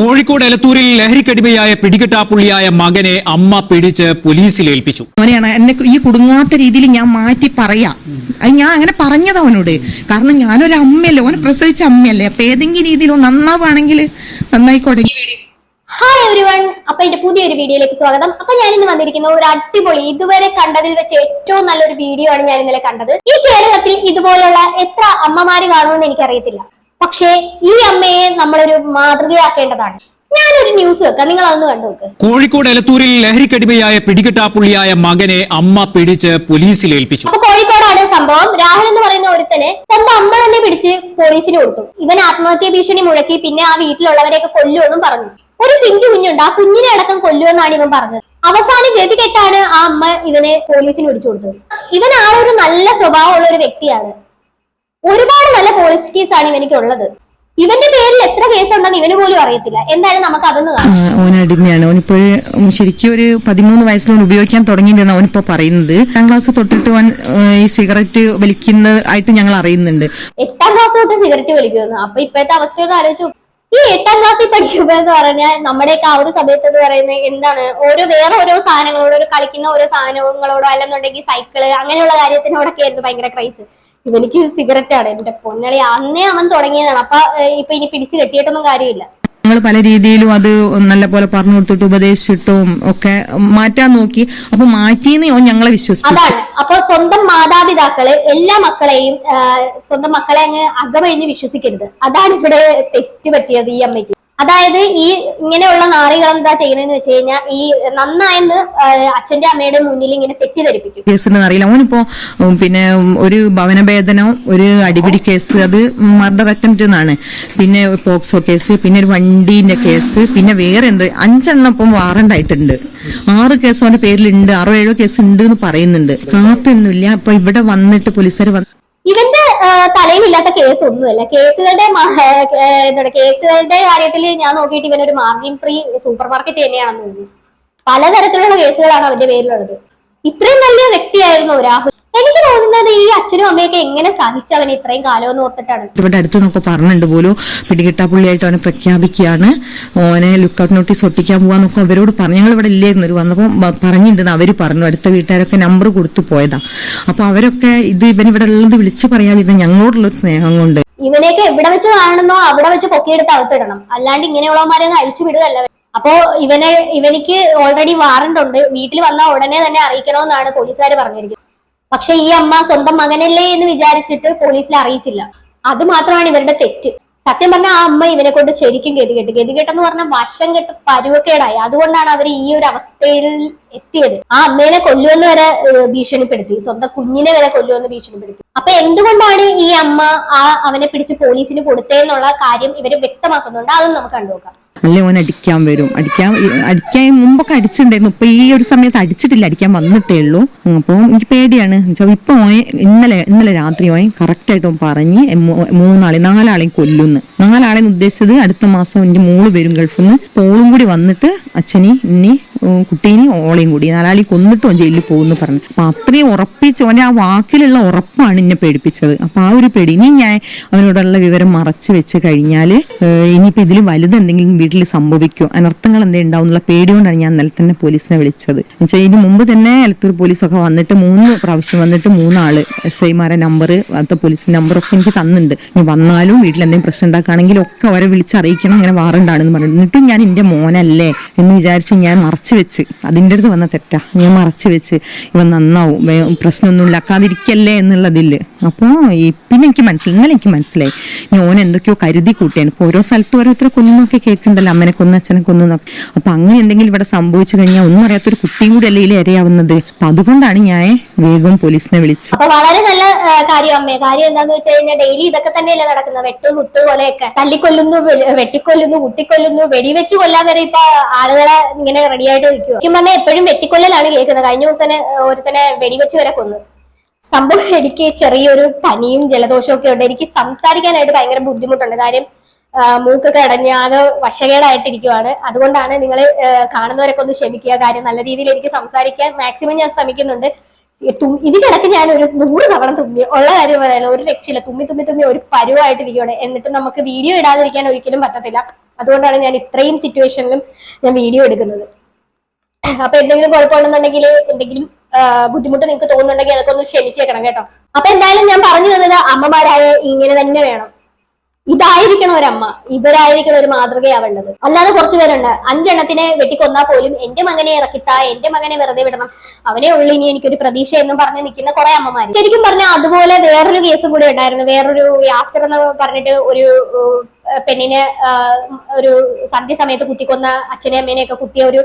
കോഴിക്കോട് എലത്തൂരിൽ ലഹരിക്കടിമയായ പിടികിട്ടാപ്പുള്ളിയായ മകനെ അമ്മ പിടിച്ച് പോലീസിൽ ഏൽപ്പിച്ചു. അവനെയാണ് എന്നെ ഈ കുടുങ്ങാത്ത രീതിയിൽ ഞാൻ മാറ്റി പറയാം. അത് ഞാൻ അങ്ങനെ പറഞ്ഞത് അവനോട്. കാരണം ഞാനൊരു അമ്മയല്ലേ, ഓനെ പ്രസവിച്ച അമ്മയല്ലേ. അപ്പൊ ഏതെങ്കിലും രീതിയിൽ നന്നാവുകയാണെങ്കിൽ നന്നായിക്കോട്ടെ. ഹായ് എവരിവൺ, അപ്പൊ എന്റെ പുതിയൊരു വീഡിയോയിലേക്ക് സ്വാഗതം. അപ്പൊ ഞാൻ ഇന്ന് വന്നിരിക്കുന്ന ഒരു അടിപൊളി, ഇതുവരെ കണ്ടതിൽ വെച്ച് ഏറ്റവും നല്ലൊരു വീഡിയോ ആണ് ഞാൻ ഇന്നലെ കണ്ടത്. ഈ കേരളത്തിൽ ഇതുപോലുള്ള എത്ര അമ്മമാര് കാണുമെന്ന് എനിക്കറിയത്തില്ല. പക്ഷേ ഈ അമ്മയെ നമ്മളൊരു മാതൃകയാക്കേണ്ടതാണ്. ഞാനൊരു ന്യൂസ് വെക്കാം, നിങ്ങൾ അതൊന്ന് കണ്ടു നോക്ക്. കോഴിക്കോട് എലത്തൂരിൽ ലഹരിക്കടിമയായ പിടികിട്ടാപ്പുള്ളിയായ മകനെ അമ്മ പിടിച്ച് പോലീസിൽ ഏൽപ്പിച്ചു. അപ്പൊ കോഴിക്കോടാണ് സംഭവം. രാഹുൽ എന്ന് പറയുന്ന ഒരുത്തനെ സ്വന്തം അമ്മ തന്നെ പിടിച്ച് പോലീസിന് കൊടുത്തു. ഇവൻ ആത്മഹത്യാ ഭീഷണി മുഴക്കി, പിന്നെ ആ വീട്ടിലുള്ളവരെയൊക്കെ കൊല്ലുമെന്നും പറഞ്ഞു. ഒരു പിഞ്ചു കുഞ്ഞുണ്ട്, ആ കുഞ്ഞിനെ അടക്കം കൊല്ലുമെന്നാണ് ഇവൻ പറഞ്ഞത്. അവസാനം ഗതി കെട്ടാണ് ആ അമ്മ ഇവനെ പോലീസിന് പിടിച്ചു കൊടുത്തത്. ഇവൻ ആളൊരു നല്ല സ്വഭാവമുള്ള ഒരു വ്യക്തിയാണ്. ഒരുപാട് നല്ല പോലീസ് കേസാണ് ഇവനിക്ക് ഉള്ളത്. ഇവന്റെ പേരിൽ എത്ര കേസുണ്ടെന്ന് ഇവന് പോലും അറിയത്തില്ല. എന്തായാലും നമുക്ക് അതൊന്ന് കാണാം. ഓനടിമയാണ്. ഓനിപ്പോ ശരിക്കും ഒരു 13 വയസ്സിലോൺ ഉപയോഗിക്കാൻ തുടങ്ങിയിട്ടാണ് ഓനിപ്പോ പറയുന്നത്. 8ാം ക്ലാസ് തൊട്ടിട്ട് ഓൻ ഈ സിഗരറ്റ് വലിക്കുന്നതായിട്ട് ഞങ്ങൾ അറിയുന്നുണ്ട്. 8ാം ക്ലാസ് തൊട്ട് സിഗരറ്റ് വലിക്കുമെന്ന്. അപ്പൊ ഇപ്പോഴത്തെ അവസ്ഥയൊക്കെ ആലോചിച്ചു. ഈ 8ാം ക്ലാസ്സിൽ പഠിക്കുമ്പോഴെന്ന് പറഞ്ഞാൽ നമ്മുടെയൊക്കെ ആ ഒരു സമയത്ത് എന്ന് പറയുന്നത് എന്താണ്, വേറെ ഓരോ സാധനങ്ങളോട്, ഒരു കളിക്കുന്ന ഓരോ സാധനങ്ങളോടോ അല്ലെന്നുണ്ടെങ്കിൽ സൈക്കിള് അങ്ങനെയുള്ള കാര്യത്തിനോടൊക്കെ ആയിരുന്നു ഭയങ്കര ക്രൈസ്. ഇവനിക്ക് സിഗരറ്റ് ആണ്. എന്റെ പൊന്നളി, അന്നേ അവൻ തുടങ്ങിയതാണ്. അപ്പൊ ഇപ്പൊ ഇനി പിടിച്ചു കെട്ടിയിട്ടൊന്നും കാര്യമില്ല. ഞങ്ങൾ പല രീതിയിലും അത് നല്ല പോലെ പറഞ്ഞു കൊടുത്തിട്ട് ഉപദേശിച്ചിട്ടും ഒക്കെ മാറ്റാൻ നോക്കി. അപ്പൊ മാറ്റിയെന്ന് ഞങ്ങളെ വിശ്വസിച്ചു. അതാണ്. അപ്പൊ സ്വന്തം മാതാപിതാക്കള് എല്ലാ മക്കളെയും സ്വന്തം മക്കളെ അങ്ങ് അകമഴിഞ്ഞ് വിശ്വസിക്കരുത്. അതാണ് ഇവിടെ തെറ്റുപറ്റിയത് ഈ അമ്മയ്ക്ക്. അതായത് ഈ ഇങ്ങനെയുള്ള നാറികൾ എന്താ ചെയ്യുന്നതെന്ന് വെച്ച് കഴിഞ്ഞാൽ ഈ നന്നായെന്ന് അച്ഛന്റെ അമ്മയുടെ മുന്നിൽ ഇങ്ങനെ തെറ്റിദ്ധരിപ്പിക്കും. കേസുണ്ടെന്ന് അറിയില്ല. ഓനിപ്പോ പിന്നെ ഒരു ഭവനഭേദനം, ഒരു അടിപിടി കേസ്, അത് മർഡർ അറ്റംപ്റ്റ് എന്നാണ്, പിന്നെ പോക്സോ കേസ്, പിന്നെ ഒരു വണ്ടീന്റെ കേസ്, പിന്നെ വേറെ എന്ത് 5 എണ്ണം ഇപ്പം വാറണ്ട് ആയിട്ടുണ്ട്. 6 കേസ് അവന്റെ പേരിലുണ്ട്, 6 7 കേസ് ഉണ്ട് എന്ന് പറയുന്നുണ്ട്. കാത്തൊന്നുമില്ല. അപ്പൊ ഇവിടെ വന്നിട്ട് പോലീസുകാർ ഇവന്റെ തലയിലില്ലാത്ത കേസ് ഒന്നുമല്ല. കേസുകളുടെ കാര്യത്തിൽ ഞാൻ നോക്കിയിട്ട് ഇവനൊരു മാർജിൻ ഫ്രീ സൂപ്പർ മാർക്കറ്റ് തന്നെയാണെന്ന് തോന്നുന്നു. പലതരത്തിലുള്ള കേസുകളാണ് അവന്റെ പേരിലുള്ളത്. ഇത്രയും വലിയ വ്യക്തിയായിരുന്നു രാഹുൽ. എനിക്ക് തോന്നുന്നത് ഈ അച്ഛനും അമ്മയൊക്കെ എങ്ങനെ സഹിച്ചു അവനെ ഇത്രയും കാലം എന്ന് ഓർത്തിട്ടാണ്. ഇവിടെ അടുത്ത് നോക്കെ പറഞ്ഞിട്ടുണ്ട് പോലും, പിടികിട്ടാപ്പുള്ളിയായിട്ട് അവനെ പ്രഖ്യാപിക്കുകയാണ്, ഓനെ ലുക്കൌട്ട് നോട്ടീസ് ഒട്ടിക്കാൻ പോവാന്നൊക്കെ അവരോട് പറഞ്ഞു. ഞങ്ങൾ ഇവിടെ ഇല്ലായിരുന്നു, ഒരു വന്നപ്പോ പറഞ്ഞിട്ടുണ്ടെന്ന് അവര് പറഞ്ഞു. അടുത്ത വീട്ടുകാരൊക്കെ നമ്പർ കൊടുത്തു പോയതാ. അപ്പൊ അവരൊക്കെ ഇവനിവിടെ ഉള്ളത് വിളിച്ചു പറയാതിരുന്ന ഞങ്ങളോടുള്ളൊരു സ്നേഹം കൊണ്ട്. ഇവനെയൊക്കെ എവിടെ വെച്ച് കാണുന്നോ അവിടെ വെച്ച് പൊക്കിയെടുത്ത് അകത്തിടണം. അല്ലാണ്ട് ഇങ്ങനെയുള്ളവന്മാരെ അഴിച്ചു വിടുകയല്ല. അപ്പോ ഇവനിക്ക് ഓൾറെഡി വാറണ്ട് ഉണ്ട്. വീട്ടിൽ വന്നാൽ ഉടനെ തന്നെ അറിയിക്കണമെന്നാണ് പോലീസുകാർ പറഞ്ഞിരിക്കുന്നത്. പക്ഷെ ഈ അമ്മ സ്വന്തം മകനല്ലേ എന്ന് വിചാരിച്ചിട്ട് പോലീസിൽ അറിയിച്ചില്ല. അത് മാത്രമാണ് ഇവരുടെ തെറ്റ്. സത്യം പറഞ്ഞാൽ ആ അമ്മ ഇവനെ കൊണ്ട് ശരിക്കും ഗതികെട്ടെന്ന് പറഞ്ഞാൽ വശം കെട്ട് പരുവക്കേടായി. അതുകൊണ്ടാണ് അവർ ഈ ഒരു അവസ്ഥയിൽ എത്തിയത്. ആ അമ്മേനെ കൊല്ലുമെന്ന് വരെ ഭീഷണിപ്പെടുത്തി, സ്വന്തം കുഞ്ഞിനെ വരെ കൊല്ലുമെന്ന് ഭീഷണിപ്പെടുത്തി. അപ്പൊ എന്തുകൊണ്ടാണ് ഈ അമ്മ അവനെ പിടിച്ച് പോലീസിന് കൊടുത്തേന്നുള്ള കാര്യം ഇവര് വ്യക്തമാക്കുന്നുണ്ട്. അതൊന്നും നമുക്ക് കണ്ടുനോക്കാം. അല്ലെ ഓൻ അടിക്കാൻ വരും. അടിക്കാൻ മുമ്പൊക്കെ അടിച്ചിട്ടുണ്ടായിരുന്നു. ഇപ്പൊ ഈ ഒരു സമയത്ത് അടിച്ചിട്ടില്ല, അടിക്കാൻ വന്നിട്ടേ ഉള്ളൂ. അപ്പൊ എനിക്ക് പേടിയാണ്. ഇപ്പൊ ഇന്നലെ രാത്രി ഓൻ കറക്റ്റായിട്ട് ഓൻ പറഞ്ഞ് 4 കൊല്ലുന്നു. 4 ഉദ്ദേശിച്ചത് അടുത്ത മാസം എന്റെ മോള് വരും ഗൾഫിൽ നിന്ന്. ഓളും കൂടി വന്നിട്ട് അച്ഛനെ ഇനി കുട്ടീനെ ഓളെയും കൂടി 4 കൊന്നിട്ട് ഓൻ ജയിലിൽ പോകുന്നു പറഞ്ഞു. അപ്പൊ അത്രയും ഉറപ്പിച്ച് ഓന്റെ ആ വാക്കിലുള്ള ഉറപ്പാണ് എന്നെ പേടിപ്പിച്ചത്. അപ്പൊ ആ ഒരു പേടി, ഇനി ഞാൻ അവനോടുള്ള വിവരം മറച്ചു വെച്ച് കഴിഞ്ഞാല് ഇനിയിപ്പോ ഇതിൽ വലുതെന്തെങ്കിലും വീട്ടിൽ സംഭവിക്കും, അനർത്ഥങ്ങൾ എന്തെങ്കിലും ഉണ്ടാവും എന്നുള്ള പേടികൊണ്ടാണ് ഞാൻ ഇന്നലെ തന്നെ പോലീസിനെ വിളിച്ചത്. എന്നുവെച്ചാൽ ഇതിന് മുമ്പ് തന്നെ എലത്തൂർ പോലീസൊക്കെ വന്നിട്ട് 3 പ്രാവശ്യം വന്നിട്ട് 3 ആള് SI-മാരെ നമ്പർ, അടുത്ത പോലീസിന്റെ നമ്പറൊക്കെ എനിക്ക് തന്നിട്ടുണ്ട്. ഇനി വന്നാലും വീട്ടിൽ എന്തെങ്കിലും പ്രശ്നം ഉണ്ടാക്കുകയാണെങ്കിലും ഒക്കെ അവരെ വിളിച്ചറിയിക്കണം, ഇങ്ങനെ വാറണ്ടാണെന്ന് പറഞ്ഞു. എന്നിട്ടും ഞാൻ എന്റെ മോനല്ലേ എന്ന് വിചാരിച്ച് ഞാൻ മറച്ചു വെച്ച്, അതിൻ്റെ അടുത്ത് വന്ന തെറ്റാ, ഞാൻ മറച്ചു വെച്ച് ഇവൻ നന്നാവും, പ്രശ്നമൊന്നും ഇല്ലാക്കാതിരിക്കല്ലേ എന്നുള്ളതില്. അപ്പൊ പിന്നെ ഇന്നലെ എനിക്ക് മനസ്സിലായി ഞാൻ എന്തൊക്കെയോ കരുതി കൂട്ടിയാണ്. ഇപ്പൊ ഓരോ സ്ഥലത്ത് ഓരോരുത്തരെ കൊന്നൊക്കെ കേൾക്കണ്ടല്ലോ, അമ്മനെ കൊന്നു അച്ഛനെ കൊന്നൊക്കെ. അപ്പൊ അങ്ങനെ എന്തെങ്കിലും ഇവിടെ സംഭവിച്ചു കഴിഞ്ഞാൽ ഒന്നും അറിയാത്തൊരു കുട്ടിയും കൂടി അല്ലേ ഇരയാവുന്നത്. അപ്പൊ അതുകൊണ്ടാണ് ഞാൻ വേഗം പോലീസിനെ വിളിച്ചത്. അപ്പൊ വളരെ നല്ല കാര്യം അമ്മേ. കാര്യം എന്താന്ന് വെച്ച് കഴിഞ്ഞാൽ ഡെയിലി ഇതൊക്കെ തന്നെയല്ലേ നടക്കുന്നത്. വെട്ട് കുത്ത് കൊലയൊക്കെ, തല്ലിക്കൊല്ലുന്നു, വെട്ടിക്കൊല്ലുന്നു, കുത്തിക്കൊല്ലുന്നു, വെടിവെച്ച് കൊല്ലാൻ വരെ ഇപ്പൊ ആളുകളെ ഇങ്ങനെ റെഡിയായിട്ട് നിൽക്കുക. ശരിക്കും പറഞ്ഞാൽ എപ്പോഴും വെട്ടിക്കൊല്ലലാണ് കേൾക്കുന്നത്. കഴിഞ്ഞ ദിവസം ഒരുത്തനെ വെടിവെച്ച് വരെ കൊന്നു. സംഭവം എനിക്ക് ചെറിയൊരു പനിയും ജലദോഷവും ഒക്കെ ഉണ്ട്. എനിക്ക് സംസാരിക്കാനായിട്ട് ഭയങ്കര ബുദ്ധിമുട്ടുണ്ട്. കാര്യം മൂക്കൊക്കെ അടഞ്ഞ് ആകെ വശകേടായിട്ടിരിക്കുവാണ്. അതുകൊണ്ടാണ് നിങ്ങൾ കാണുന്നവരൊക്കെ ഒന്ന് ക്ഷമിക്കുക. കാര്യം നല്ല രീതിയിൽ എനിക്ക് സംസാരിക്കാൻ മാക്സിമം ഞാൻ ശ്രമിക്കുന്നുണ്ട്. ഇതിനിടയ്ക്ക് ഞാൻ ഒരു 100 തവണ തുമ്മി, ഉള്ള കാര്യം പറയാനോ ഒരു രക്ഷയില്ല. തുമ്മി ഒരു പരുവായിട്ടിരിക്കുകയാണ്. എന്നിട്ട് നമുക്ക് വീഡിയോ ഇടാതിരിക്കാൻ ഒരിക്കലും പറ്റത്തില്ല. അതുകൊണ്ടാണ് ഞാൻ ഇത്രയും സിറ്റുവേഷനിലും ഞാൻ വീഡിയോ എടുക്കുന്നത്. അപ്പൊ എന്തെങ്കിലും കുഴപ്പമുണ്ടെന്നുണ്ടെങ്കിൽ, എന്തെങ്കിലും ബുദ്ധിമുട്ട് നിങ്ങൾക്ക് തോന്നുന്നുണ്ടെങ്കിൽ അതൊക്കെ ക്ഷമിച്ചേക്കണം കേട്ടോ. അപ്പൊ എന്തായാലും ഞാൻ പറഞ്ഞു തന്നത്, അമ്മമാരായ ഇങ്ങനെ തന്നെ വേണം. ഇതായിരിക്കണം ഒരമ്മ, ഇവരായിരിക്കണം ഒരു മാതൃകയാവേണ്ടത്. അല്ലാതെ കുറച്ചു പേരുണ്ട് 5 എണ്ണത്തിനെ വെട്ടിക്കൊന്നാൽ പോലും എന്റെ മകനെ ഇറക്കിത്താ, എന്റെ മകനെ വെറുതെ വിടണം, അവനെ ഉള്ളു ഇനി എനിക്കൊരു പ്രതീക്ഷ എന്നും പറഞ്ഞ് നിൽക്കുന്ന കുറെ അമ്മമാര്. ശരിക്കും പറഞ്ഞാൽ അതുപോലെ വേറൊരു കേസും കൂടി ഉണ്ടായിരുന്നു. വേറൊരു യാസർ എന്ന് പറഞ്ഞിട്ട് ഒരു പെണ്ണിനെ ഒരു സന്ധ്യ സമയത്ത് കുത്തിക്കൊന്ന അച്ഛനെ അമ്മേനെയൊക്കെ കുത്തിയ ഒരു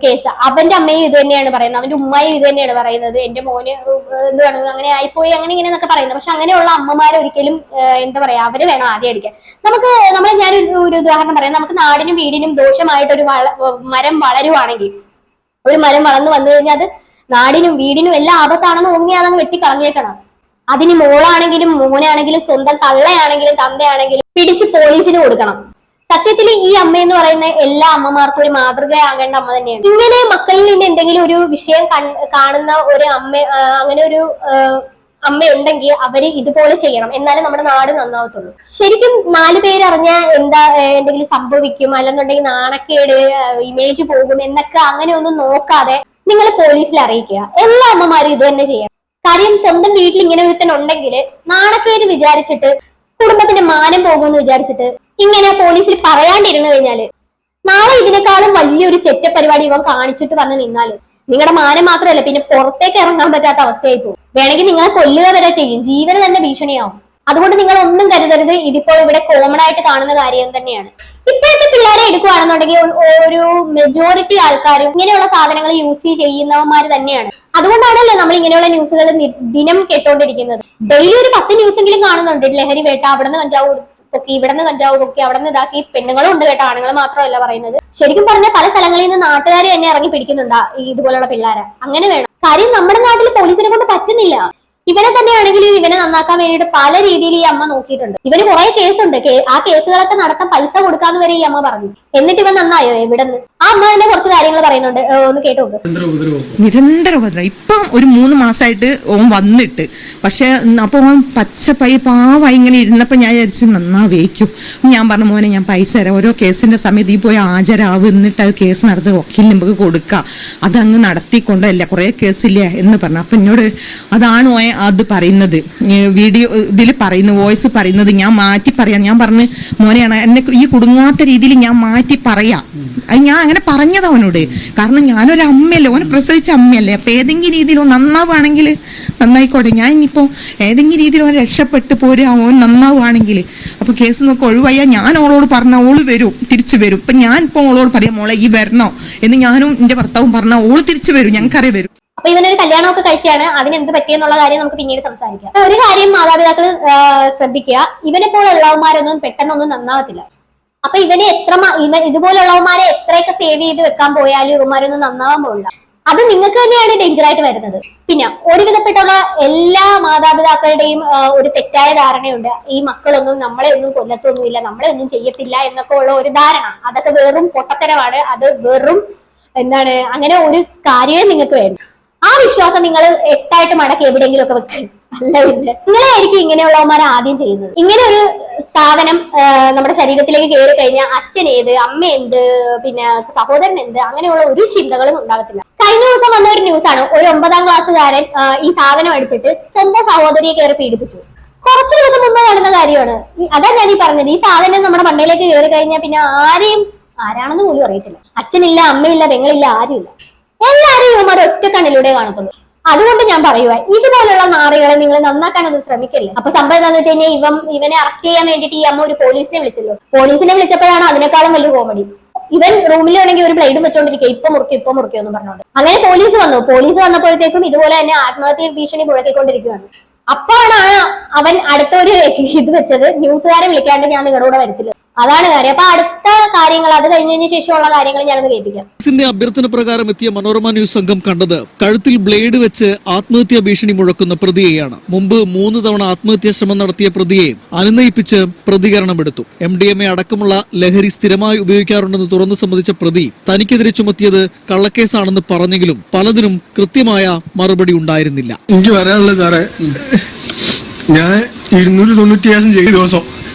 കേസ്. അവന്റെ അമ്മയും ഇത് തന്നെയാണ് പറയുന്നത്, അവന്റെ ഉമ്മയും ഇത് തന്നെയാണ് പറയുന്നത്. എന്റെ മോന് എന്താണ് അങ്ങനെ ആയിപ്പോയി, അങ്ങനെ ഇങ്ങനെ എന്നൊക്കെ പറയുന്നത്. പക്ഷെ അങ്ങനെയുള്ള അമ്മമാരെ ഒരിക്കലും എന്താ പറയാ, അവര് വേണം ആദ്യം അടിക്കാൻ. ഞാൻ ഒരു ഉദാഹരണം പറയാം. നമുക്ക് നാടിനും വീടിനും ദോഷമായിട്ടൊരു മരം വളരുവാണെങ്കിൽ, ഒരു മരം വളർന്നു വന്നു കഴിഞ്ഞാൽ അത് നാടിനും വീടിനും എല്ലാം ആപത്താണെന്ന് തോന്നിയാൽ അതങ്ങ് വെട്ടിക്കളഞ്ഞേക്കണം. അതിന് മോളാണെങ്കിലും മോനാണെങ്കിലും സ്വന്തം തള്ളയാണെങ്കിലും തന്തയാണെങ്കിലും പിടിച്ച് പോലീസിന് കൊടുക്കണം. സത്യത്തിൽ ഈ അമ്മ എന്ന് പറയുന്ന എല്ലാ അമ്മമാർക്കും ഒരു മാതൃകയാകേണ്ട അമ്മ തന്നെയാണ്. ഇങ്ങനെ മക്കളിൽ നിന്ന് എന്തെങ്കിലും ഒരു വിഷയം കാണുന്ന ഒരു അമ്മ, അങ്ങനെ ഒരു അമ്മയുണ്ടെങ്കിൽ അവര് ഇതുപോലെ ചെയ്യണം. എന്നാലും നമ്മുടെ നാട് നന്നാവത്തുള്ളൂ. ശരിക്കും 4 പേരറിഞ്ഞ എന്തെങ്കിലും സംഭവിക്കും, അല്ലെന്നുണ്ടെങ്കിൽ നാണക്കേട്, ഇമേജ് പോകും എന്നൊക്കെ അങ്ങനെ ഒന്നും നോക്കാതെ നിങ്ങൾ പോലീസിൽ അറിയിക്കുക. എല്ലാ അമ്മമാരും ഇത് തന്നെ ചെയ്യാം. കാര്യം സ്വന്തം വീട്ടിൽ ഇങ്ങനെ ഒരുത്തനുണ്ടെങ്കിൽ നാണക്കേട് വിചാരിച്ചിട്ട്, കുടുംബത്തിന്റെ മാനം പോകുമെന്ന് വിചാരിച്ചിട്ട് ഇങ്ങനെ പോലീസിൽ പറയാണ്ടിരുന്നു കഴിഞ്ഞാല് നാളെ ഇതിനേക്കാളും വലിയൊരു ചെറ്റ പരിപാടി ഇവൻ കാണിച്ചിട്ട് വന്ന് നിന്നാല് നിങ്ങളുടെ മാനം മാത്രമല്ല, പിന്നെ പുറത്തേക്ക് ഇറങ്ങാൻ പറ്റാത്ത അവസ്ഥയായി പോകും. വേണമെങ്കിൽ നിങ്ങളെ കൊല്ലുക വരെ ചെയ്യും, ജീവന് തന്നെ ഭീഷണിയാവും. അതുകൊണ്ട് നിങ്ങൾ ഒന്നും കരുതരുത്. ഇതിപ്പോൾ ഇവിടെ കോമൺ ആയിട്ട് കാണുന്ന കാര്യം തന്നെയാണ്. ഇപ്പോഴത്തെ പിള്ളേരെ എടുക്കുകയാണെന്നുണ്ടെങ്കിൽ ഒരു മെജോറിറ്റി ആൾക്കാരും ഇങ്ങനെയുള്ള സാധനങ്ങൾ യൂസ് ചെയ്യുന്നവന്മാര് തന്നെയാണ്. അതുകൊണ്ടാണല്ലോ നമ്മൾ ഇങ്ങനെയുള്ള ന്യൂസുകൾ ദിനം കേട്ടോണ്ടിരിക്കുന്നത്. ഡെയിലി ഒരു 10 ന്യൂസെങ്കിലും കാണുന്നുണ്ട്. ലഹരി വേട്ട, അവിടുന്ന് കഞ്ചാവ് പൊക്കി, ഇവിടുന്ന് കഞ്ചാവ് പൊക്കി, അവിടുന്ന് ഇതാക്കി. പെണ്ണുങ്ങളും ഉണ്ട് കേട്ടോ, ആണുങ്ങൾ മാത്രമല്ല പറയുന്നത്. ശരിക്കും പറഞ്ഞാൽ പല സ്ഥലങ്ങളിൽ നിന്ന് നാട്ടുകാർ തന്നെ ഇറങ്ങി പിടിക്കുന്നുണ്ടാ ഈ ഇതുപോലുള്ള പിള്ളേരെ. അങ്ങനെ വേണം. കാര്യം നമ്മുടെ നാട്ടിൽ പോലീസിനെ കൊണ്ട് പറ്റുന്നില്ല. ഇവനെ തന്നെയാണെങ്കിലും ഇവനെ നന്നാക്കാൻ വേണ്ടിയിട്ട് പല രീതിയിൽ ഈ അമ്മ നോക്കിയിട്ടുണ്ട്. ഇവന് കുറെ കേസുണ്ട്. ആ കേസുകളൊക്കെ നടത്താൻ പൈസ കൊടുക്കാന്ന് വരെ ഈ അമ്മ പറഞ്ഞു. എന്നിട്ട് ഇവൻ നന്നായോ? എവിടെന്ന്? ആ അമ്മ തന്നെ കുറച്ച് കാര്യങ്ങൾ പറയുന്നുണ്ട്, ഒന്ന് കേട്ടു നോക്ക്. നിരന്തര ഉപദ്രവം. ഇപ്പം ഒരു 3 മാസമായിട്ട് ഓൻ വന്നിട്ട്, പക്ഷെ അപ്പൊ ഓൻ പച്ചപ്പൈ പാവായി ഇങ്ങനെ ഇരുന്നപ്പോ ഞാൻ വിചാരിച്ച് നന്നാവേക്കും. ഞാൻ പറഞ്ഞു, മോനെ ഞാൻ പൈസ തരാം, ഓരോ കേസിന്റെ സമയത്ത് ഈ പോയി ഹാജരാവ്, എന്നിട്ട് അത് കേസ് നടത്തി വക്കീൽ നമുക്ക് കൊടുക്കാം, അതങ്ങ് നടത്തിക്കൊണ്ടല്ല, കുറെ കേസില്ലേ എന്ന് പറഞ്ഞു. അപ്പൊ എന്നോട് അതാണ് ഓൻ അത് പറയുന്നത്, വീഡിയോ ഇതിൽ പറയുന്നത്, വോയിസ് പറയുന്നത് ഞാൻ മാറ്റി പറയാം. ഞാൻ പറഞ്ഞു, മോനെയാണ് എന്നെ ഈ കുടുങ്ങാത്ത രീതിയിൽ ഞാൻ മാറ്റി പറയാം. അത് ഞാൻ അങ്ങനെ പറഞ്ഞത് അവനോട്. കാരണം ഞാനൊരു അമ്മയല്ലേ, ഓനെ പ്രസവിച്ച അമ്മയല്ലേ. അപ്പൊ ഏതെങ്കിലും രീതിയിൽ ഓൻ നന്നാവുകയാണെങ്കിൽ നന്നായിക്കോട്ടെ. ഞാൻ ഇനിയിപ്പോ ഏതെങ്കിലും രീതിയിൽ ഓൻ രക്ഷപ്പെട്ട് പോരുക, ഓൻ നന്നാവുകയാണെങ്കിൽ അപ്പൊ കേസ് നോക്കി ഒഴിവായാൽ ഞാൻ ഓളോട് പറഞ്ഞ ഓള് വരും, തിരിച്ചു വരും. ഇപ്പൊ ഞാൻ ഇപ്പൊ ഓളോട് പറയാം, മോളെ ഈ വരണോ എന്ന് ഞാനും എന്റെ ഭർത്താവും പറഞ്ഞ ഓള് തിരിച്ചു വരും, ഞങ്ങൾക്കറിയാൻ വരും. അപ്പൊ ഇവനൊരു കല്യാണമൊക്കെ കഴിച്ചാണ്. അതിനെന്ത് പറ്റിയെന്നുള്ള കാര്യം നമുക്ക് പിന്നീട് സംസാരിക്കാം. ഒരു കാര്യം മാതാപിതാക്കൾ ശ്രദ്ധിക്കുക, ഇവനെ പോലുള്ളവന്മാരൊന്നും പെട്ടെന്നൊന്നും നന്നാവത്തില്ല. അപ്പൊ ഇവനെ ഇതുപോലുള്ളവന്മാരെ എത്രയൊക്കെ സേവ് ചെയ്ത് വെക്കാൻ പോയാലും ഇവന്മാരൊന്നും നന്നാവാൻ പോകില്ല. അത് നിങ്ങൾക്ക് തന്നെയാണ് ഡേഞ്ചർ ആയിട്ട് വരുന്നത്. പിന്നെ ഒരുവിധപ്പെട്ടുള്ള എല്ലാ മാതാപിതാക്കളുടെയും ഒരു തെറ്റായ ധാരണയുണ്ട്, ഈ മക്കളൊന്നും നമ്മളെ ഒന്നും കൊല്ലത്തൊന്നുമില്ല, നമ്മളെ ഒന്നും ചെയ്യത്തില്ല എന്നൊക്കെ ഉള്ള ഒരു ധാരണ. അതൊക്കെ വെറും പൊട്ടത്തരമാണ്. അത് വെറും അങ്ങനെ ഒരു കാര്യമേ നിങ്ങൾക്ക് വേണ്ട. ആ വിശ്വാസം നിങ്ങൾ 8 മടക്കി എവിടെയെങ്കിലും ഒക്കെ വെക്ക്. അല്ല, പിന്നെ നിങ്ങളായിരിക്കും ഇങ്ങനെയുള്ളവന്മാരെ ആദ്യം ചെയ്യുന്നത്. ഇങ്ങനെ ഒരു സാധനം നമ്മുടെ ശരീരത്തിലേക്ക് കയറി കഴിഞ്ഞാൽ അച്ഛൻ ഏത്, അമ്മ എന്ത്, പിന്നെ സഹോദരൻ എന്ത്, അങ്ങനെയുള്ള ഒരു ചിന്തകളും ഉണ്ടാകത്തില്ല. കഴിഞ്ഞ ദിവസം വന്ന ഒരു ന്യൂസാണ്, ഒരു 9ാം ക്ലാസ്സുകാരൻ ഈ സാധനം അടിച്ചിട്ട് സ്വന്തം സഹോദരിയെ കയറി പീഡിപ്പിച്ചു. കുറച്ചു ദിവസം മുമ്പ് നടന്ന കാര്യമാണ്. അതാ ഞാൻ ഈ പറഞ്ഞത്, ഈ സാധനം നമ്മുടെ മണ്ടയിലേക്ക് കയറി കഴിഞ്ഞാൽ പിന്നെ ആരാണെന്ന് പോലും അറിയത്തില്ല. അച്ഛനില്ല, അമ്മയില്ല, പെങ്ങളില്ല, ആരുമില്ല. എല്ലാരും ഇവന്മാർ ഒറ്റ കണ്ണിലൂടെ കാണത്തുള്ളൂ. അതുകൊണ്ട് ഞാൻ പറയുക, ഇതുപോലുള്ള നാറികളെ നിങ്ങൾ നന്നാക്കാനൊന്നും ശ്രമിക്കല്ലേ. അപ്പൊ സംഭവം എന്താന്ന് വെച്ച് കഴിഞ്ഞാൽ ഇവനെ അറസ്റ്റ് ചെയ്യാൻ വേണ്ടിയിട്ട് ഈ അമ്മ ഒരു പോലീസിനെ വിളിച്ചല്ലോ. പോലീസിനെ വിളിച്ചപ്പോഴാണ് അതിനേക്കാളും വലിയ കോമഡി. ഇവൻ റൂമിലാണെങ്കിൽ ഒരു ബ്ലേഡ് വെച്ചോണ്ടിരിക്കുക, ഇപ്പൊ മുറിക്കും എന്ന് പറഞ്ഞോണ്ട്. അങ്ങനെ പോലീസ് വന്നു. പോലീസ് വന്നപ്പോഴത്തേക്കും ഇതുപോലെ തന്നെ ആത്മഹത്യ ഭീഷണി മുഴക്കിക്കൊണ്ടിരിക്കുകയാണ്. അപ്പോഴാണ് അവൻ അടുത്തൊരു ഇത് വെച്ചത്, ന്യൂസുകാരെ വിളിക്കാണ്ട് ഞാൻ നിങ്ങളുടെ കൂടെ വരത്തില്ല. അതാണ് കാര്യം. അപ്പൊ അടുത്ത കാര്യങ്ങൾ അത് കഴിഞ്ഞതിന് ശേഷമുള്ള കാര്യങ്ങൾ ഞാനത് കേൾപ്പിക്കാം. പോലീസിന്റെ അഭ്യർത്ഥന പ്രകാരം എത്തിയ മനോരമ ന്യൂസ് സംഘം കണ്ടത് കഴുത്തിൽ ബ്ലേഡ് വെച്ച് ആത്മഹത്യാ ഭീഷണി മുഴക്കുന്ന പ്രതിയെയാണ്. മുമ്പ് 3 തവണ ആത്മഹത്യാ ശ്രമം നടത്തിയ പ്രതിയെ അനുനയിപ്പിച്ച് പ്രതികരണമെടുത്തു. MDMA അടക്കമുള്ള ലഹരി സ്ഥിരമായി ഉപയോഗിക്കാറുണ്ടെന്ന് തുറന്നു സമ്മതിച്ച പ്രതി തനിക്കെതിരെ ചുമത്തിയത് കള്ളക്കേസാണെന്ന് പറഞ്ഞെങ്കിലും പലതിനും കൃത്യമായ മറുപടി ഉണ്ടായിരുന്നില്ല. എനിക്ക് വരാനുള്ള സാറേ, ഞാൻ 290 ചെയ്ത ദിവസം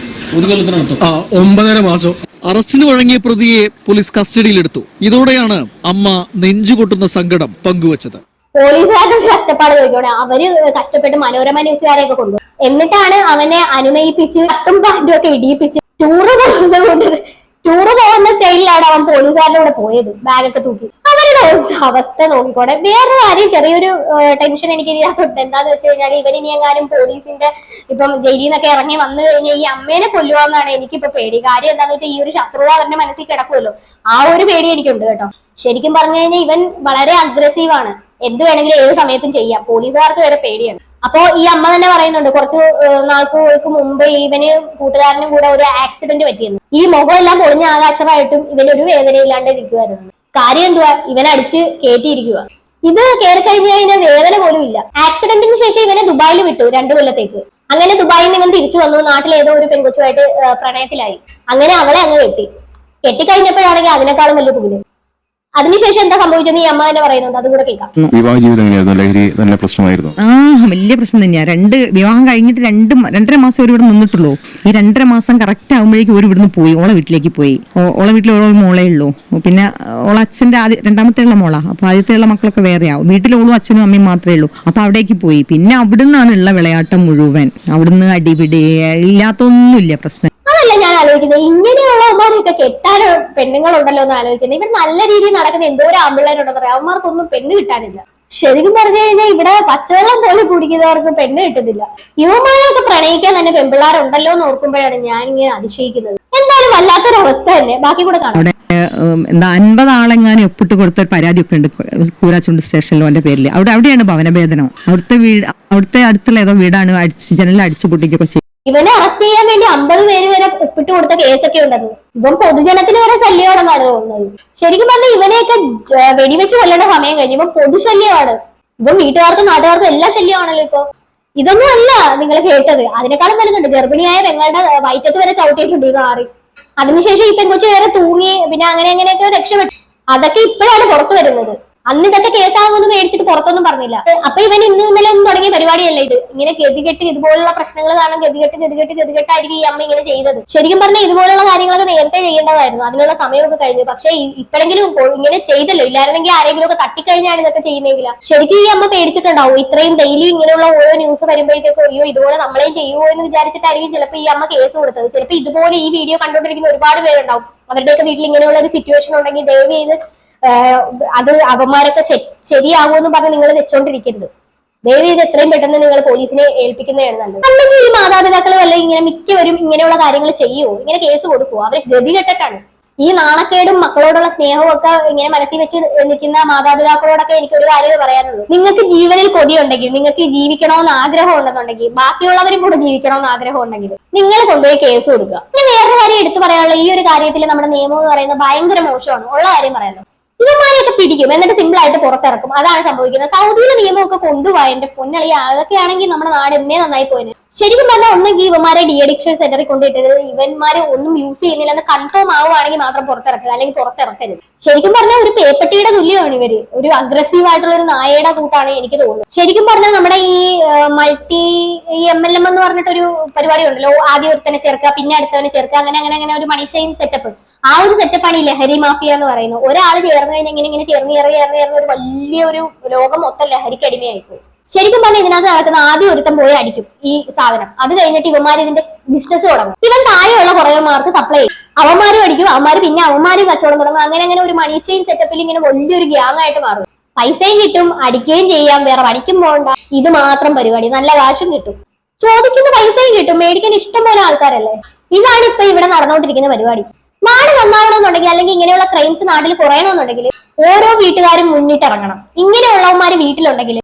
9.5 മാസം. അറസ്റ്റിന് വഴങ്ങിയ പ്രതിയെ പോലീസ് കസ്റ്റഡിയിലെടുത്തു. ഇതോടെയാണ് അമ്മ നെഞ്ചുപൊട്ടുന്ന സങ്കടം പങ്കുവച്ചത്. പോലീസുകാരുടെ കഷ്ടപ്പാട് നോക്കിയോടെ അവര് കഷ്ടപ്പെട്ട് മനോരമ ന്യൂസുകാരെയൊക്കെ കൊണ്ടുപോയി. എന്നിട്ടാണ് അവനെ അനുനയിപ്പിച്ച് 10 പാൻറ്റും ഒക്കെ ഇടിയിപ്പിച്ച് ടൂറ് പോകുന്ന സ്റ്റൈലിലാണ് അവൻ പോലീസുകാരുടെ കൂടെ പോയത്, ബാഗൊക്കെ തൂക്കി. അവരുടെ അവസ്ഥ നോക്കിക്കോടെ. വേറെ കാര്യം ചെറിയൊരു ടെൻഷൻ എനിക്ക് ഇതിനകത്തുണ്ട്. എന്താന്ന് വെച്ച് കഴിഞ്ഞാൽ ഇവരിനി എങ്ങാനും പോലീസിന്റെ ഇപ്പം ജയിലിൽ നിന്നൊക്കെ ഇറങ്ങി വന്നു കഴിഞ്ഞാൽ ഈ അമ്മേനെ കൊല്ലുവാന്നാണ് എനിക്കിപ്പോ പേടി. കാര്യം എന്താന്ന് വെച്ചാൽ ഈ ഒരു ശത്രുത അവരുടെ മനസ്സിൽ കിടക്കുമല്ലോ, ആ ഒരു പേടി എനിക്കുണ്ട് കേട്ടോ. ശരിക്കും പറഞ്ഞു കഴിഞ്ഞാൽ ഇവൻ വളരെ അഗ്രസീവാണ്. എന്ത് വേണമെങ്കിലും ഏത് സമയത്തും ചെയ്യാം. പോലീസുകാർക്ക് വരെ പേടിയാണ്. അപ്പോ ഈ അമ്മ തന്നെ പറയുന്നുണ്ട്, കുറച്ച് നാൾക്ക് മുമ്പ് ഇവന് കൂട്ടുകാരനും കൂടെ ഒരു ആക്സിഡന്റ് പറ്റിയെന്ന്. ഈ മുഖം എല്ലാം പൊളിഞ്ഞ ആകാശമായിട്ടും ഇവനൊരു വേദനയില്ലാണ്ട് ഇരിക്കുവായിരുന്നു. കാര്യം എന്തുവാ, ഇവനെ അടിച്ച് കയറ്റിയിരിക്കുക. ഇത് കയറി കഴിഞ്ഞു കഴിഞ്ഞാൽ വേദന പോലും ഇല്ല. ആക്സിഡന്റിന് ശേഷം ഇവനെ ദുബായിൽ വിട്ടു 2 കൊല്ലത്തേക്ക്. അങ്ങനെ ദുബായിൽ നിന്ന് ഇവൻ തിരിച്ചു വന്നു. നാട്ടിൽ ഏതോ ഒരു പെൺകൊച്ചുമായിട്ട് പ്രണയത്തിലായി. അങ്ങനെ അവളെ അങ്ങ് കെട്ടിക്കഴിഞ്ഞപ്പോഴാണെങ്കിൽ അതിനേക്കാളും വലിയ പുകില്. അതിനുശേഷം എന്താ സംഭവിച്ചെന്ന് ഈ അമ്മ തന്നെ പറയുന്നുണ്ട്, അതുകൂടെ കേൾക്കാം. വിവാഹ ജീവിതം എങ്ങനെയായിരുന്നു? ലഹരി തന്നെ പ്രശ്നമായിരുന്നു? വലിയ പ്രശ്നം തന്നെയാ. വിവാഹം കഴിഞ്ഞിട്ട് 2.5 മാസം ഒരു ഇവിടെ നിന്നിട്ടുള്ളൂ. ഈ 2.5 മാസം കറക്റ്റ് ആകുമ്പോഴേക്കും ഒരു ഇവിടുന്ന് പോയി, ഓളെ വീട്ടിലേക്ക് പോയി. ഓളെ വീട്ടിൽ ഓളോ മോളേ ഉള്ളൂ. പിന്നെ ഓളെ അച്ഛന്റെ രണ്ടാമത്തെ ഉള്ള മോളാ. അപ്പൊ ആദ്യത്തെ ഉള്ള മക്കളൊക്കെ വേറെയാവും. വീട്ടിലോളും അച്ഛനും അമ്മയും മാത്രമേ ഉള്ളൂ. അപ്പൊ അവിടേക്ക് പോയി. പിന്നെ അവിടുന്നാണ് ഉള്ള വിളയാട്ടം മുഴുവൻ. അവിടുന്ന് അടിപിടി ഇല്ലാത്തൊന്നുമില്ല പ്രശ്നം. അതല്ല ഞാൻ ആലോചിക്കുന്നത്, ഇങ്ങനെയുള്ളവന്മാരൊക്കെ കെട്ടാൻ പെണ്ണുങ്ങളുണ്ടല്ലോ എന്ന് ആലോചിക്കുന്നത്. ഇവിടെ നല്ല രീതിയിൽ നടക്കുന്ന എന്തോരം ആമ്പിള്ളേരുണ്ടെന്ന് പറയാം. അവന്മാർക്കൊന്നും പെണ്ണ് കിട്ടാനില്ല. ശരിക്കും പറഞ്ഞു കഴിഞ്ഞാൽ ഇവിടെ പച്ചവെള്ളം പോലും കുടിക്കുന്നവർക്ക് പെണ്ണ് കിട്ടുന്നില്ല. യുവമാരെയൊക്കെ പ്രണയിക്കാൻ തന്നെ പെൺപിള്ളേരുണ്ടല്ലോ എന്ന് ഓർക്കുമ്പോഴാണ് ഞാൻ ഇങ്ങനെ അതിശയിക്കുന്നത്. എന്തായാലും വല്ലാത്തൊരവസ്ഥ തന്നെ. ബാക്കി കൂടെ കാണാം. 50 ആളെങ്ങാനും ഒപ്പിട്ട് കൊടുത്ത പരാതിയൊക്കെ ഉണ്ട് കൂരാച്ചുണ്ട് സ്റ്റേഷനിൽ അവന്റെ പേരിൽ. അവിടെയാണ് ഭവനഭേദനം. അവിടുത്തെ അടുത്തുള്ള ഏതോ വീടാണ് ജനലിൽ അടിച്ചു പൊട്ടിക്കൊക്കെ ചെയ്യും. ഇവനെ അറസ്റ്റ് ചെയ്യാൻ വേണ്ടി 50 പേര് വരെ ഒപ്പിട്ട് കൊടുത്ത കേസൊക്കെ ഉണ്ടെന്ന്. ഇവൻ പൊതുജനത്തിന് വരെ ശല്യമാണെന്നാണ് തോന്നുന്നത്. ശരിക്കും പറഞ്ഞാൽ ഇവനെയൊക്കെ വെടിവെച്ച് കൊല്ലേണ്ട സമയം കഴിഞ്ഞു. ഇവൻ പൊതുശല്യമാണ്. ഇവൻ വീട്ടുകാർക്കും നാട്ടുകാർക്കും എല്ലാം ശല്യമാണല്ലോ ഇപ്പൊ. ഇതൊന്നും അല്ല നിങ്ങൾ കേട്ടത്. അതിനേക്കാളും വരുന്നുണ്ട്. ഗർഭിണിയായ പെങ്ങളുടെ വയറ്റത്ത് വരെ ചവിട്ടിയിട്ടുണ്ട് ഈ നാറി. അതിനുശേഷം ഈ പെൺകൊച്ചു വേറെ തൂങ്ങി പിന്നെ അങ്ങനെയൊക്കെ രക്ഷപ്പെട്ടു. അതൊക്കെ ഇപ്പോഴാണ് പുറത്തു വരുന്നത്. അന്ന് ഇതൊക്കെ കേസാകുമെന്ന് മേടിച്ചിട്ട് പുറത്തൊന്നും പറഞ്ഞില്ല. അപ്പൊ ഇവൻ ഇന്നലെ ഒന്നും തുടങ്ങിയ പരിപാടിയല്ല ഇത്. ഇങ്ങനെ ഗതികെട്ട് ഇതുപോലുള്ള പ്രശ്നങ്ങൾ കാരണം ഗതികെട്ടായിരിക്കും ഈ അമ്മ ഇങ്ങനെ ചെയ്തത്. ശരിക്കും പറഞ്ഞാൽ ഇതുപോലുള്ള കാര്യങ്ങളൊക്കെ നേരത്തെ ചെയ്യേണ്ടതായിരുന്നു. അതിനുള്ള സമയമൊക്കെ കഴിഞ്ഞു. പക്ഷെ ഇപ്പോഴെങ്കിലും ഇങ്ങനെ ചെയ്തല്ലോ. ഇല്ലായിരുന്നെങ്കിൽ ആരെങ്കിലും ഒക്കെ തട്ടിക്കഴിഞ്ഞാണ് ഇതൊക്കെ ചെയ്യുന്നെങ്കില. ശരിക്കും ഈ അമ്മ പേടിച്ചിട്ടുണ്ടാവും. ഇത്രയും ഡെയിലി ഇങ്ങനെയുള്ള ഓരോ ന്യൂസ് വരുമ്പോഴത്തേക്കും അയ്യോ ഇതുപോലെ നമ്മളെയും ചെയ്യുമോ എന്ന് വിചാരിച്ചിട്ടായിരിക്കും ചിലപ്പോൾ ഈ അമ്മ കേസ് കൊടുത്തത്. ചിലപ്പോൾ ഇതുപോലെ ഈ വീഡിയോ കണ്ടുകൊണ്ടിരിക്കുന്ന ഒരുപാട് പേരുണ്ടാവും. അവരുടെയൊക്കെ വീട്ടിൽ ഇങ്ങനെയുള്ള ഒരു സിറ്റുവേഷൻ ഉണ്ടെങ്കിൽ ദയവ് ചെയ്ത് അത് അവന്മാരൊക്കെ ശരിയാകുമെന്ന് പറഞ്ഞ് നിങ്ങൾ വെച്ചോണ്ടിരിക്കരുത്. ദയവ് ചെയ്ത് എത്രയും പെട്ടെന്ന് നിങ്ങൾ പോലീസിനെ ഏൽപ്പിക്കുന്നതാണ് നല്ലത്. അല്ലെങ്കിൽ ഈ മാതാപിതാക്കൾ വല്ല ഇങ്ങനെ മിക്കവരും ഇങ്ങനെയുള്ള കാര്യങ്ങൾ ചെയ്യുമോ? ഇങ്ങനെ കേസ് കൊടുക്കുമോ? അവരെ ഗതികെട്ടിട്ടാണ്. ഈ നാണക്കേടും മക്കളോടുള്ള സ്നേഹവും ഒക്കെ ഇങ്ങനെ മനസ്സിൽ വെച്ച് നിൽക്കുന്ന മാതാപിതാക്കളോടൊക്കെ എനിക്ക് ഒരു കാര്യം പറയാനുള്ളൂ. നിങ്ങൾക്ക് ജീവനിൽ കൊതിയുണ്ടെങ്കിൽ, നിങ്ങൾക്ക് ജീവിക്കണമെന്ന് ആഗ്രഹം ഉണ്ടെന്നുണ്ടെങ്കിൽ, ബാക്കിയുള്ളവരും കൂടെ ജീവിക്കണമെന്ന് ആഗ്രഹം ഉണ്ടെങ്കിൽ നിങ്ങൾ കൊണ്ടുപോയി കേസ് കൊടുക്കുക. പിന്നെ വേറൊരു കാര്യം എടുത്തു പറയാനുള്ള ഈ ഒരു കാര്യത്തിൽ നമ്മുടെ നിയമം എന്ന് പറയുന്നത് ഭയങ്കര മോശമാണ്. ഉള്ള കാര്യം പറയാനുള്ളത്, ഇവന്മാരെയൊക്കെ പിടിക്കും എന്നിട്ട് സിമ്പിൾ ആയിട്ട് പുറത്തിറക്കും. അതാണ് സംഭവിക്കുന്നത്. സൗദിയിലെ നിയമമൊക്കെ കൊണ്ടുപോയ എന്റെ പൊന്നളി, അതൊക്കെയാണെങ്കിൽ നമ്മുടെ നാട് എന്നേ നന്നായി പോയത്. ശരിക്കും പറഞ്ഞാൽ ഒന്നെങ്കിൽ ഇവന്മാരെ ഡി അഡിക്ഷൻ സെന്ററിൽ കൊണ്ടിട്ടത് ഇവന്മാരെ ഒന്നും യൂസ് ചെയ്യുന്നില്ല എന്ന് കൺഫേം ആവുകയാണെങ്കിൽ മാത്രം പുറത്തിറക്കുക, അല്ലെങ്കിൽ പുറത്തിറക്കരുത്. ശരിക്കും പറഞ്ഞാൽ ഒരു പേപ്പട്ടിയുടെ തുല്യമാണ് ഇവര്. ഒരു അഗ്രസീവ് ആയിട്ടുള്ള ഒരു നായയുടെ കൂട്ടാണ് എനിക്ക് തോന്നുന്നത്. ശരിക്കും പറഞ്ഞാൽ നമ്മുടെ ഈ മൾട്ടി MLM എന്ന് പറഞ്ഞിട്ടൊരു പരിപാടി ഉണ്ടല്ലോ. ആദ്യം ഒരുത്തനെ ചേർക്കുക, പിന്നെ അടുത്തവനെ ചേർക്കുക, അങ്ങനെ ഒരു മണിഷയും സെറ്റപ്പ്. ആ ഒരു സെറ്റപ്പാണ് ഈ ലഹരി മാഫിയ എന്ന് പറയുന്നത്. ഒരാൾ ചേർന്ന് കഴിഞ്ഞാൽ ഇങ്ങനെ ചേർന്ന് ഒരു വലിയൊരു ലോകം മൊത്തം ലഹരിക്ക് അടിമയായിപ്പോയി. ശരിക്കും പറഞ്ഞാൽ ഇതിനകത്ത് നടക്കുന്ന ആദ്യം ഒരുത്തം പോയി അടിക്കും ഈ സാധനം. അത് കഴിഞ്ഞിട്ട് ഇവന്മാർ ഇതിന്റെ ബിസിനസ് തുടങ്ങും. ഇവൻ താഴെയുള്ള കുറേമാർക്ക് സപ്ലൈ ചെയ്യും. അവന്മാരും അടിക്കും, അവന്മാരും കച്ചവടം തുടങ്ങും. അങ്ങനെ ഒരു മണി ചെയിൻ സെറ്റപ്പിൽ ഇങ്ങനെ വലിയൊരു ഗ്യാങ് ആയിട്ട് മാറും. പൈസയും കിട്ടും, അടിക്കുകയും ചെയ്യാം, വേറെ പണിക്കും പോകണ്ട. ഇത് മാത്രം പരിപാടി. നല്ല കാശും കിട്ടും, ചോദിക്കുന്ന പൈസയും കിട്ടും, മേടിക്കാൻ ഇഷ്ടം പോലെ ആൾക്കാരല്ലേ. ഇതാണ് ഇപ്പൊ ഇവിടെ നടന്നുകൊണ്ടിരിക്കുന്ന പരിപാടി. നാട് നന്നാവണമെന്നുണ്ടെങ്കിൽ, അല്ലെങ്കിൽ ഇങ്ങനെയുള്ള ക്രൈംസ് നാട്ടിൽ കുറയണമെന്നുണ്ടെങ്കിൽ ഓരോ വീട്ടുകാരും മുന്നിട്ടിറങ്ങണം. ഇങ്ങനെയുള്ളവന്മാര് വീട്ടിലുണ്ടെങ്കിൽ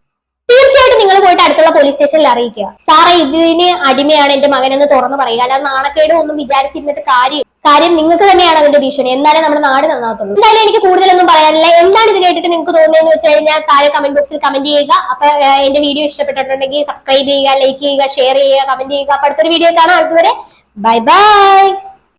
തീർച്ചയായിട്ടും നിങ്ങൾ പോയിട്ട് അടുത്തുള്ള പോലീസ് സ്റ്റേഷനിൽ അറിയിക്കുക. സാറേ ഇതിന് അടിമയാണ് എന്റെ മകനെന്ന് തുറന്നു പറയുക. അല്ലാതെ നാണക്കേട് ഒന്നും വിചാരിച്ചിരുന്നിട്ട് കാര്യം നിങ്ങൾക്ക് തന്നെയാണ് അതിന്റെ ഭീഷണി. എന്നാലേ നമ്മുടെ നാട് നന്നാകത്തുള്ളൂ. എന്തായാലും എനിക്ക് കൂടുതലൊന്നും പറയാനില്ല. എന്താണ് ഇത് കേട്ടിട്ട് നിങ്ങൾക്ക് തോന്നിയെന്ന് വെച്ച് കഴിഞ്ഞാൽ താഴെ കമന്റ് ബോക്സിൽ കമന്റ് ചെയ്യുക. അപ്പൊ എന്റെ വീഡിയോ ഇഷ്ടപ്പെട്ടിട്ടുണ്ടെങ്കിൽ സബ്സ്ക്രൈബ് ചെയ്യുക, ലൈക്ക് ചെയ്യുക, ഷെയർ ചെയ്യുക, കമന്റ് ചെയ്യുക. അപ്പൊ അടുത്തൊരു വീഡിയോ കാണാം. അതുവരെ ബൈ ബൈ.